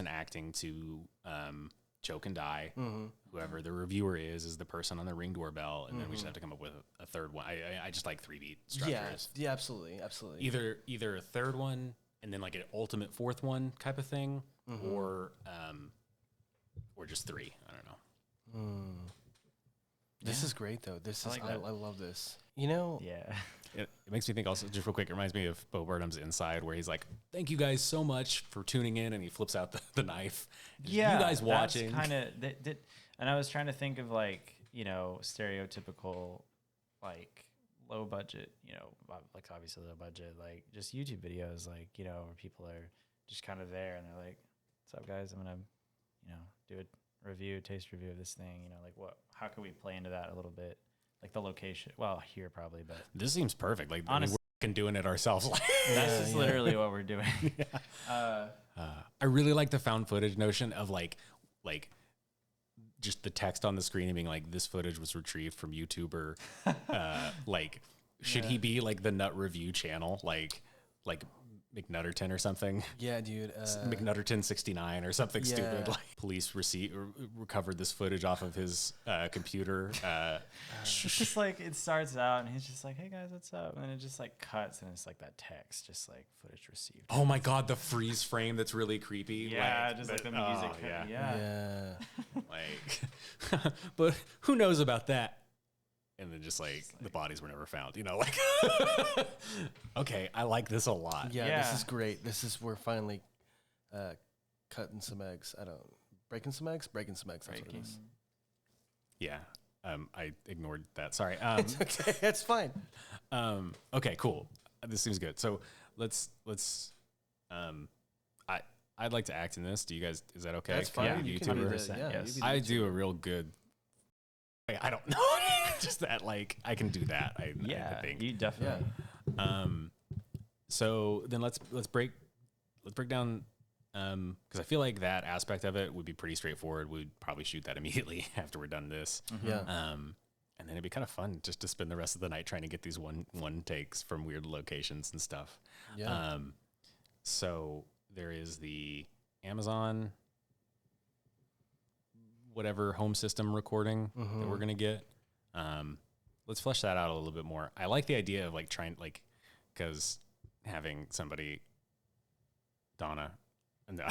acting to choke and die. Whoever the reviewer is the person on the Ring doorbell, and then we just have to come up with a third one. I just like 3-beat structures. Yeah, absolutely. Either a third one and then like an ultimate fourth one type of thing, or just 3. I don't know. This is great though. I love this. You know, Yeah. It makes me think also, just real quick, it reminds me of Bo Burnham's Inside, where he's like, "Thank you guys so much for tuning in," and he flips out the knife. Yeah. You guys watching. Kind of and I was trying to think of like, stereotypical like low budget, like obviously low budget, like just YouTube videos, like, where people are just kind of there and they're like, "What's up guys? I'm going to, do a taste review of this thing, like how can we play into that a little bit? Like the location, well, here probably, but This seems perfect. Like, Honestly- we're fucking doing it ourselves. that's just literally what we're doing. I really like the found footage notion of like just the text on the screen and being like, this footage was retrieved from YouTuber. Like, should he be like the nut review channel? Like McNutterton or something. Yeah, dude. McNutterton 69 or something Yeah. stupid. Like police recovered this footage off of his computer. It's just like it starts out and he's just like, "Hey guys, what's up?" And then it just like cuts and it's like that text, just like footage received. Oh my god, the freeze frame that's really creepy. Yeah, just like the music. Yeah. Yeah. Like, but who knows about that? And then just like the bodies were never found, you know, like, okay, I like this a lot. Yeah, this is great. We're finally cutting some eggs. Breaking some eggs? Breaking some eggs, that's what it is. Yeah. I ignored that. Sorry. It's okay, it's fine. Okay, cool. This seems good. So I'd like to act in this. Do you guys, is that okay? That's fine. Yeah, You you can be the, 100%, yeah, yes. you be the I YouTuber. do a real good, I don't know. Just that, like, I can do that. I think. you definitely. So then let's break down, because I feel like that aspect of it would be pretty straightforward. We'd probably shoot that immediately after we're done this. Yeah. And then it'd be kind of fun just to spend the rest of the night trying to get these one takes from weird locations and stuff. Yeah. So there is the Amazon whatever home system recording that we're gonna get. Let's flesh that out a little bit more. I like the idea of like trying, like, because having somebody, Donna, and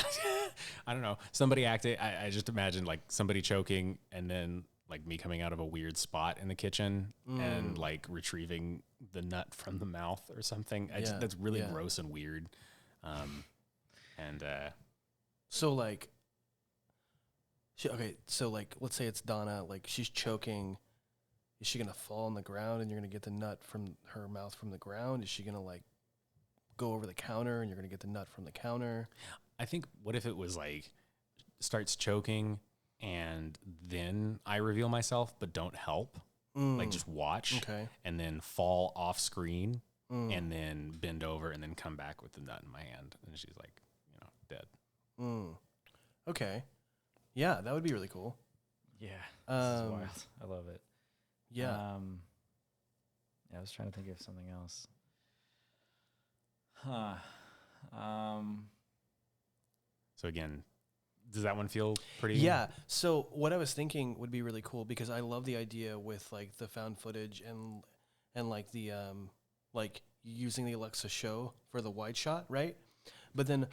I don't know, somebody acting. I just imagine like somebody choking and then like me coming out of a weird spot in the kitchen and like retrieving the nut from the mouth or something. That's really gross and weird. So like, so like, let's say it's Donna, like she's choking. Is she gonna fall on the ground and you're gonna get the nut from her mouth from the ground? Is she gonna like go over the counter and you're gonna get the nut from the counter? I think, what if it was like starts choking and then I reveal myself but don't help? Like just watch and then fall off screen and then bend over and then come back with the nut in my hand and she's like, you know, dead. Okay. Yeah, that would be really cool. Yeah. This is wild. I love it. Yeah. I was trying to think of something else. So again, does that one feel pretty? Yeah. So what I was thinking would be really cool because I love the idea with like the found footage and like the like using the Alexa show for the wide shot, right? But then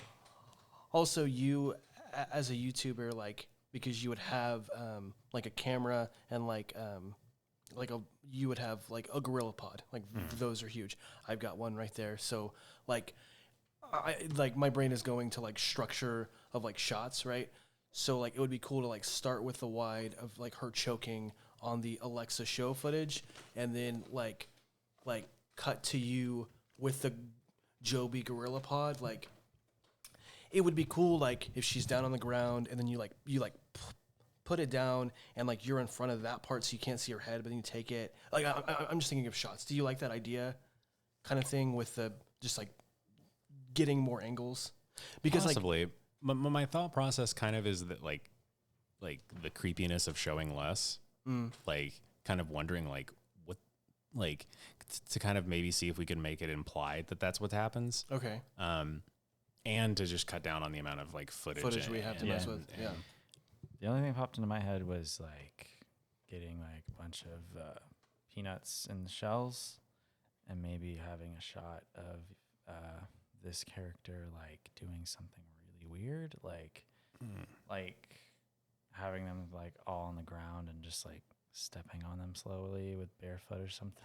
also you as a YouTuber, like because you would have like a camera and you would have like a gorilla pod, like those are huge. I've got one right there. So like my brain is going to like structure of like shots, right? So like it would be cool to like start with the wide of like her choking on the Alexa show footage and then like cut to you with the Joby gorilla pod. Like it would be cool like if she's down on the ground and then you put it down and like you're in front of that part so you can't see her head, but then you take it. Like I'm just thinking of shots. Do you like that idea kind of thing with the just like getting more angles? Because possibly. My thought process kind of is that like the creepiness of showing less, like kind of wondering like what, like to kind of maybe see if we can make it implied that that's what happens. Okay. And to just cut down on the amount of like footage we have to mess with. Yeah. The only thing that popped into my head was like getting like a bunch of peanuts in the shells and maybe having a shot of this character like doing something really weird, like having them like all on the ground and just like stepping on them slowly with barefoot or something.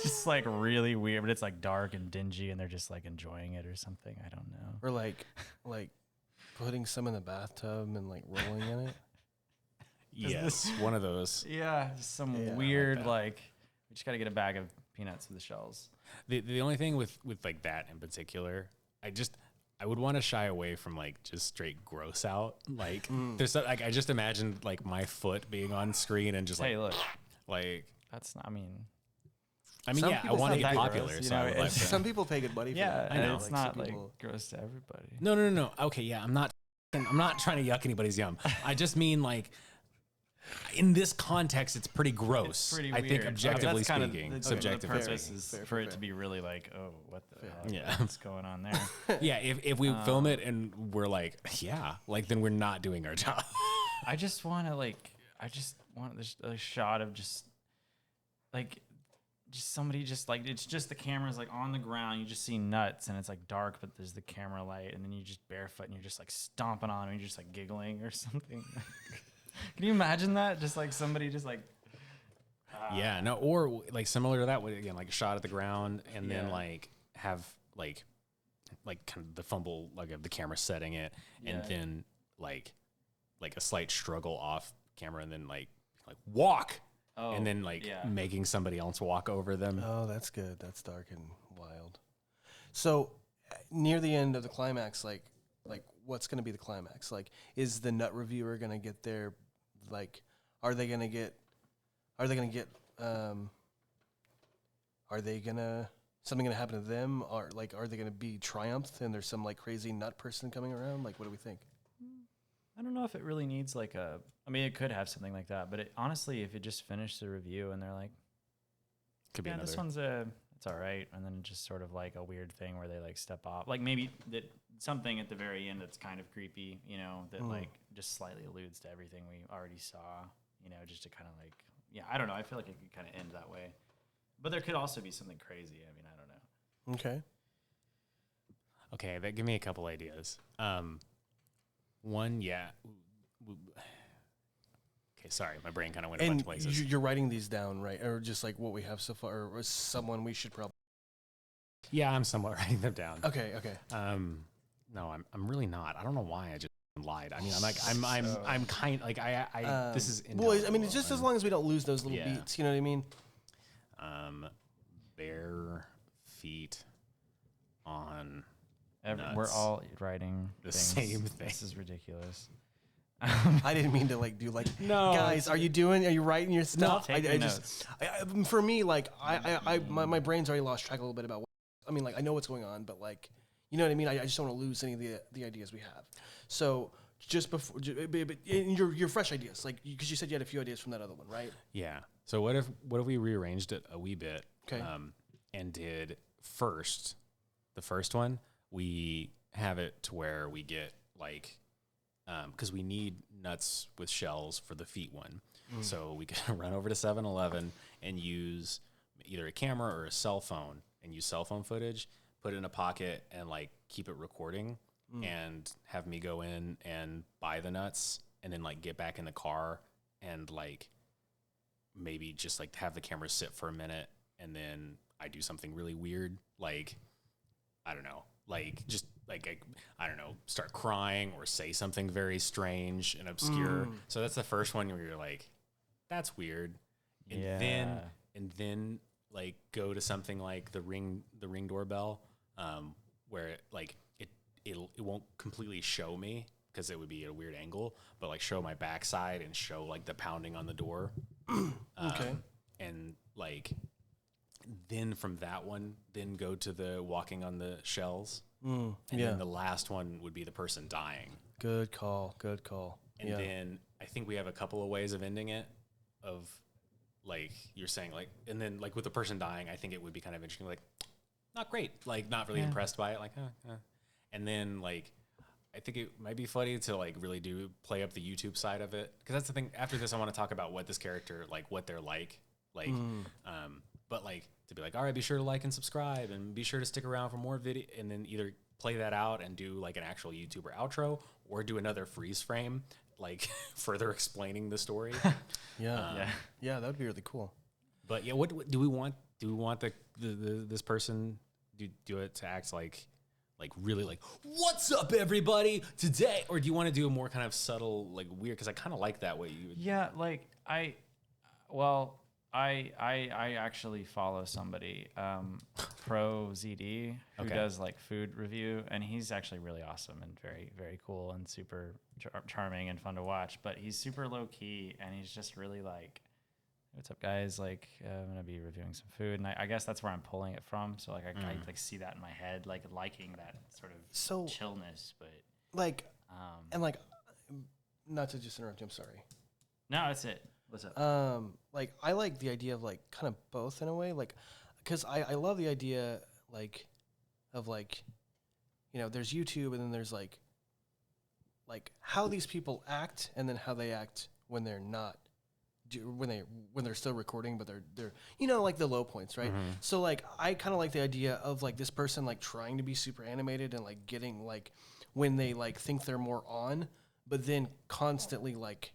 Just like really weird, but it's like dark and dingy and they're just like enjoying it or something. I don't know. Or like putting some in the bathtub and like rolling in it. Yes, one of those. Yeah, just some Yeah, weird like we just got to get a bag of peanuts with the shells. The only thing with like that in particular, I would want to shy away from like just straight gross out. Like there's like I just imagined like my foot being on screen and just Hey, look, like that's not. I mean, Some yeah, I people want to say get that popular. gross, you so I know, would like it's- to. Some people pay good money for yeah, that. I know. it's Like, not some like people- gross to everybody. No. Okay, yeah, I'm not trying to yuck anybody's yum. I just mean like in this context, it's pretty gross. It's pretty I weird. think objectively That's kind of speaking, the subjectively purpose speaking. is Fair, for it fair. to be really like, oh, what the hell? Yeah. What's going on there? Yeah, if we film it and we're like, yeah, like then we're not doing our job. I just want this a shot of just somebody just like, it's just the camera's like on the ground. You just see nuts and it's like dark, but there's the camera light, and then you just barefoot and you're just like stomping on them and you're just like giggling or something. Can you imagine that? Just like somebody just like. Yeah, no, or like similar to that, again, like a shot at the ground, and then Yeah. like have like kind of the fumble like of the camera setting it, and Yeah. then like a slight struggle off camera, and then like walk, and then making somebody else walk over them. Oh, that's good. That's dark and wild. So, near the end of the climax, like what's going to be the climax? Like, is the nut reviewer going to get there? Like, are they going to get? Something going to happen to them? Or like, are they going to be triumphed and there's some like crazy nut person coming around? Like, what do we think? I don't know if it really needs like I mean, it could have something like that, but honestly, if it just finished the review and they're like, Could be yeah, another. this one's it's all right, and then just sort of like a weird thing where they like step off, like maybe that something at the very end that's kind of creepy, you know, that like just slightly alludes to everything we already saw, you know, just to kind of like, yeah, I don't know. I feel like it could kind of end that way, but there could also be something crazy. I mean, I don't know. Okay. Okay, that give me a couple ideas. One, yeah. Okay, sorry, my brain kind of went a bunch And of places. you're writing these down, right? Or just like what we have so far, or someone we should probably. Yeah, I'm somewhat writing them down. Okay. No, I'm really not. I don't know why I just lied. I mean, I'm kind like I this is well, I mean, it's just as long as we don't lose those little Yeah. beats, you know what I mean? Bare feet on We're nuts. all writing The things. same thing. This is ridiculous. I didn't mean to like do like. No, guys, are you writing your stuff? take your I notes. for me, like my brain's already lost track a little bit about. I mean, like I know what's going on, but like, you know what I mean. I just don't want to lose any of the ideas we have. So just before, your fresh ideas, like because you said you had a few ideas from that other one, right? Yeah. So what if we rearranged it a wee bit? Okay. And did the first one, we have it to where we get like, because we need nuts with shells for the feet one. So we can run over to 7-Eleven and use either a camera or a cell phone and use cell phone footage, put it in a pocket and like keep it recording and have me go in and buy the nuts and then like get back in the car and like maybe just like have the camera sit for a minute and then I do something really weird, like, I don't know, like just like, I don't know, start crying or say something very strange and obscure. So that's the first one where you're like, that's weird. And then like go to something like the ring doorbell, where it won't completely show me because it would be at a weird angle, but like show my backside and show like the pounding on the door. Okay. And like, then from that one, then go to the walking on the shells. And then the last one would be the person dying. Good call. And then I think we have a couple of ways of ending it, of like you're saying, like, and then like with the person dying, I think it would be kind of interesting, like, not great, like not really impressed by it, like, and then like I think it might be funny to like really do play up the YouTube side of it, because that's the thing. After this, I want to talk about what this character, like what they're like, but like to be like, all right, be sure to like and subscribe and be sure to stick around for more video, and then either play that out and do like an actual YouTuber outro or do another freeze frame, like further explaining the story. Yeah, that would be really cool. But yeah, what do we want? Do we want this person do it to act like really like, what's up everybody today, or do you want to do a more kind of subtle, like weird? Because I kind of like that way you would. Yeah, like I actually follow somebody, Pro ZD, who does like food review, and he's actually really awesome and very, very cool and super charming and fun to watch. But he's super low key, and he's just really like, "What's up, guys? Like, I'm gonna be reviewing some food," and I guess that's where I'm pulling it from. So like, I like see that in my head, like liking that sort of chillness, but Like, and like, not to just interrupt you, I'm sorry. No, that's it. What's up? Like I like the idea of like kind of both in a way, like, because I love the idea like of like, you know, there's YouTube and then there's like how these people act and then how they act when they're not when they're still recording, but they're you know, like the low points, right? So like I kind of like the idea of like this person like trying to be super animated and like getting like when they like think they're more on, but then constantly like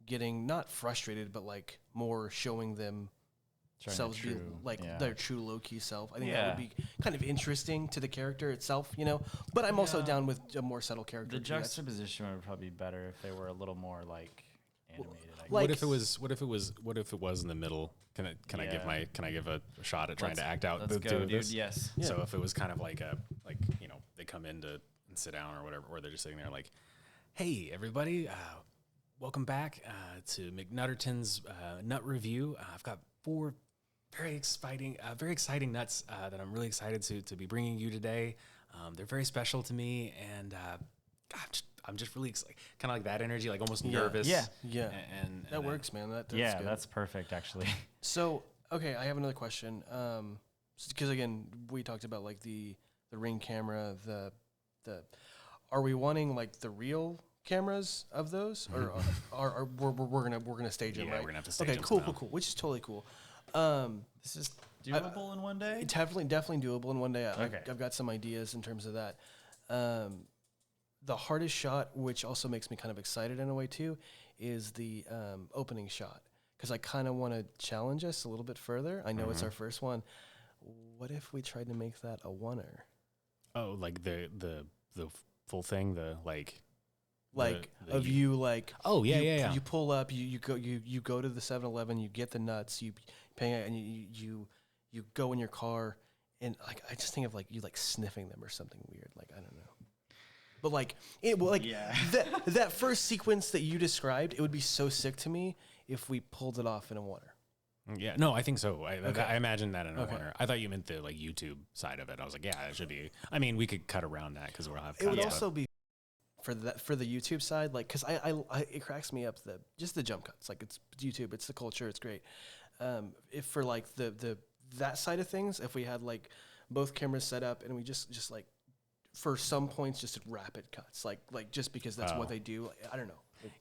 getting not frustrated, but like more showing themselves be like their true low key self. I think that would be kind of interesting to the character itself, you know. But I'm also down with a more subtle character. The juxtaposition would probably be better if they were a little more like animated. Like, what if it was in the middle? Can I give a shot at trying to act out let's the go, two of dude. this? Yes. So if it was kind of like you know, they come in to and sit down or whatever, or they're just sitting there like, hey everybody, welcome back to McNutterton's nut review. I've got 4 very exciting nuts that I'm really excited to be bringing you today. They're very special to me, and I'm just really excited. Kind of like that energy, like almost nervous. Yeah. And that then, works, man. That's good. That's perfect, actually. So, okay, I have another question. Because again, we talked about like the Ring camera, the are we wanting like the real cameras of those, or are we're gonna stage them, right? We're gonna have to stage them. Cool, which is totally cool. This is doable in one day. Definitely doable in one day. I've got some ideas in terms of that. The hardest shot, which also makes me kind of excited in a way too, is the opening shot, because I kind of want to challenge us a little bit further. I know it's our first one. What if we tried to make that a oneer? Oh, like the full thing, the you like. Oh yeah. You pull up, you go to the 7-Eleven, you get the nuts, you pay it, and you go in your car, and like I just think of like you like sniffing them or something weird, like I don't know. But like that first sequence that you described, it would be so sick to me if we pulled it off in a oneer. Yeah, no, I think so. I imagine that in a oneer. I thought you meant the like YouTube side of it. I was like, yeah, it should be. I mean, we could cut around that because we'll have. It would also be for the YouTube side, like because I it cracks me up just the jump cuts. Like it's YouTube, it's the culture, it's great. If for like the that side of things, if we had like both cameras set up and we just like for some points just rapid cuts, like just because that's what they do. I don't know.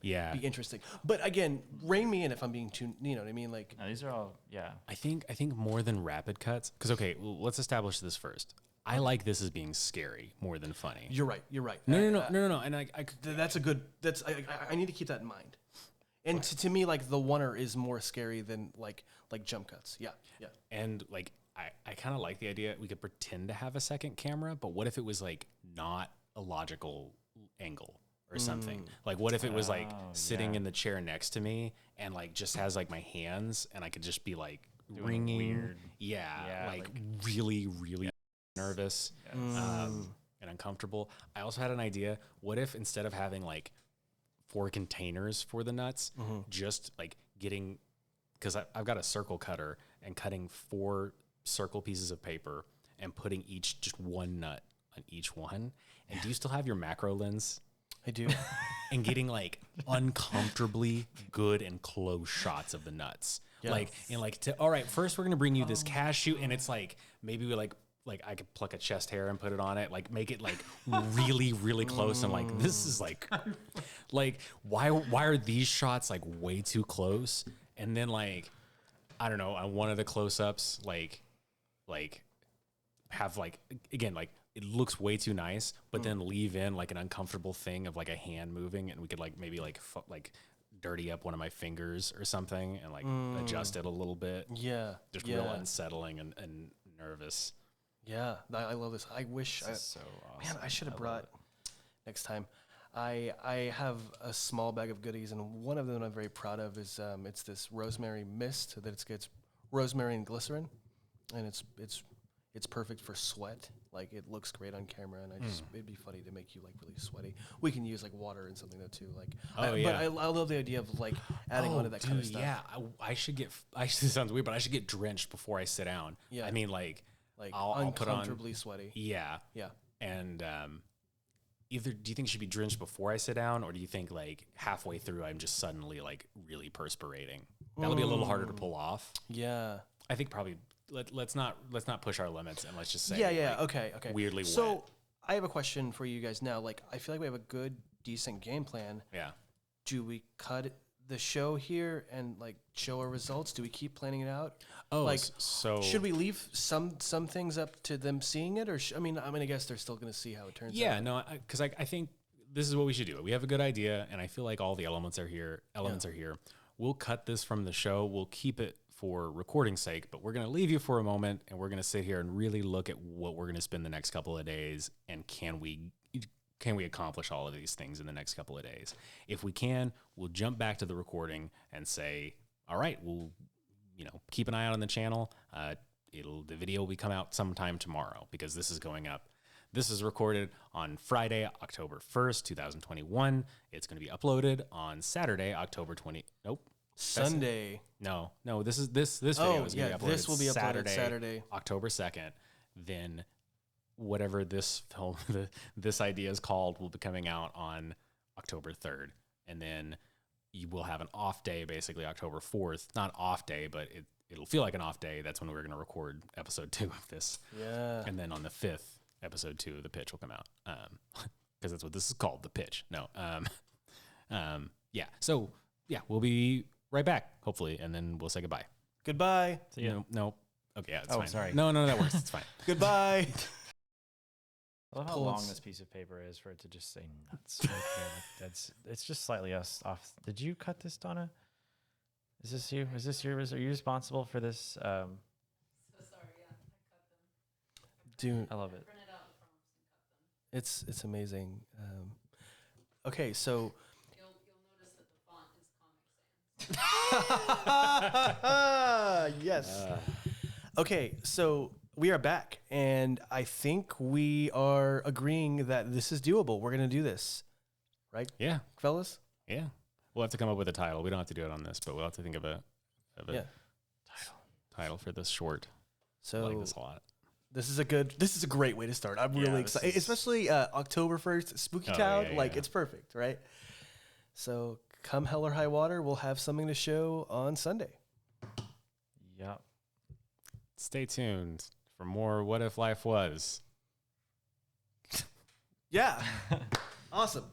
It'd be interesting. But again, rein me in if I'm being too, you know what I mean? Like no, these are all, I think more than rapid cuts, because okay, well, let's establish this first. I like this as being scary more than funny. You're right. No. And that's a good. I need to keep that in mind. And to me, like the oneer is more scary than like jump cuts. Yeah. And like I kind of like the idea we could pretend to have a second camera, but what if it was like not a logical angle or something? Like what if it was like sitting in the chair next to me and like just has like my hands and I could just be like ringing weird. Like really nervous and uncomfortable. I also had an idea. What if instead of having like 4 containers for the nuts, just like getting, because I've got a circle cutter and cutting 4 circle pieces of paper and putting just one nut on each one. And do you still have your macro lens? I do. And getting like uncomfortably good and close shots of the nuts. Like all right, first we're gonna bring you this cashew, and it's like maybe we like I could pluck a chest hair and put it on it, like make it like really close, and like this is like why are these shots like way too close? And then like I don't know, on one of the close-ups like have like again like it looks way too nice, but then leave in like an uncomfortable thing of like a hand moving, and we could like maybe like dirty up one of my fingers or something and like adjust it a little bit. Just real unsettling and nervous. Yeah, I love this. I wish This is so awesome. Man, I should have brought next time. I have a small bag of goodies, and one of them I'm very proud of is it's this rosemary mist that it's rosemary and glycerin, and it's perfect for sweat. Like it looks great on camera, and it'd be funny to make you like really sweaty. We can use like water and something though too. Like but I love the idea of like adding on to that kind of stuff. Yeah, I should get. It sounds weird, but I should get drenched before I sit down. Yeah, I mean like I'll uncomfortably put on, sweaty. Yeah, yeah, and either do you think it should be drenched before I sit down, or do you think like halfway through I'm just suddenly like really perspirating? That'll be a little harder to pull off. Yeah. I think probably let's not push our limits, and let's just say Yeah. like, Okay. weirdly So wet. I have a question for you guys now. Like, I feel like we have a good, decent game plan. Yeah. Do we cut the show here and like show our results? Do we keep planning it out? Oh, like, so should we leave some things up to them seeing it, or I guess they're still going to see how it turns out. Yeah, no, because I think this is what we should do. We have a good idea, and I feel like all the elements are here. We'll cut this from the show. We'll keep it for recording's sake, but we're going to leave you for a moment, and we're going to sit here and really look at what we're going to spend the next couple of days, and can we accomplish all of these things in the next couple of days? If we can, we'll jump back to the recording and say, all right, we'll keep an eye out on the channel. The video will come out sometime tomorrow, because this is going up. This is recorded on Friday, October 1st, 2021. It's going to be uploaded on Saturday, October 20. Nope. Sunday. No. This video is going to be uploaded. This will be uploaded Saturday, October 2nd. Then whatever this film, this idea is called, will be coming out on October 3rd. And then you will have an off day, basically October 4th. Not off day, but it'll feel like an off day. That's when we're going to record episode 2 of this. Yeah. And then on the 5th, episode 2 of the pitch will come out. Because that's what this is called, the pitch. No. Yeah. So yeah, we'll be right back, hopefully, and then we'll say goodbye. Goodbye. No. Okay, yeah, it's Oh, fine. sorry. No, that works. It's fine. Goodbye. I love how long this piece of paper is for it to just say nuts right there. It's just slightly off. Did you cut this, Donna? Is this you? Is this yours? Are you responsible for this? So sorry, yeah, I cut them. Dude, I love it. Print it out in front and cut them. it's amazing. Okay, so You'll notice that the font is Comic Sans. yes. Okay, so we are back, and I think we are agreeing that this is doable. We're gonna do this, right, Yeah. fellas? Yeah. We'll have to come up with a title. We don't have to do it on this, but we'll have to think of a Yeah. title for this short. I So like this a lot. this is a great way to start. I'm Yeah, really this excited, is- especially October 1st, Spooky Oh, Town. yeah, Like, yeah. it's perfect, right? So come hell or high water, we'll have something to show on Sunday. Yep. Stay tuned for more What If Life Was. Yeah. Awesome.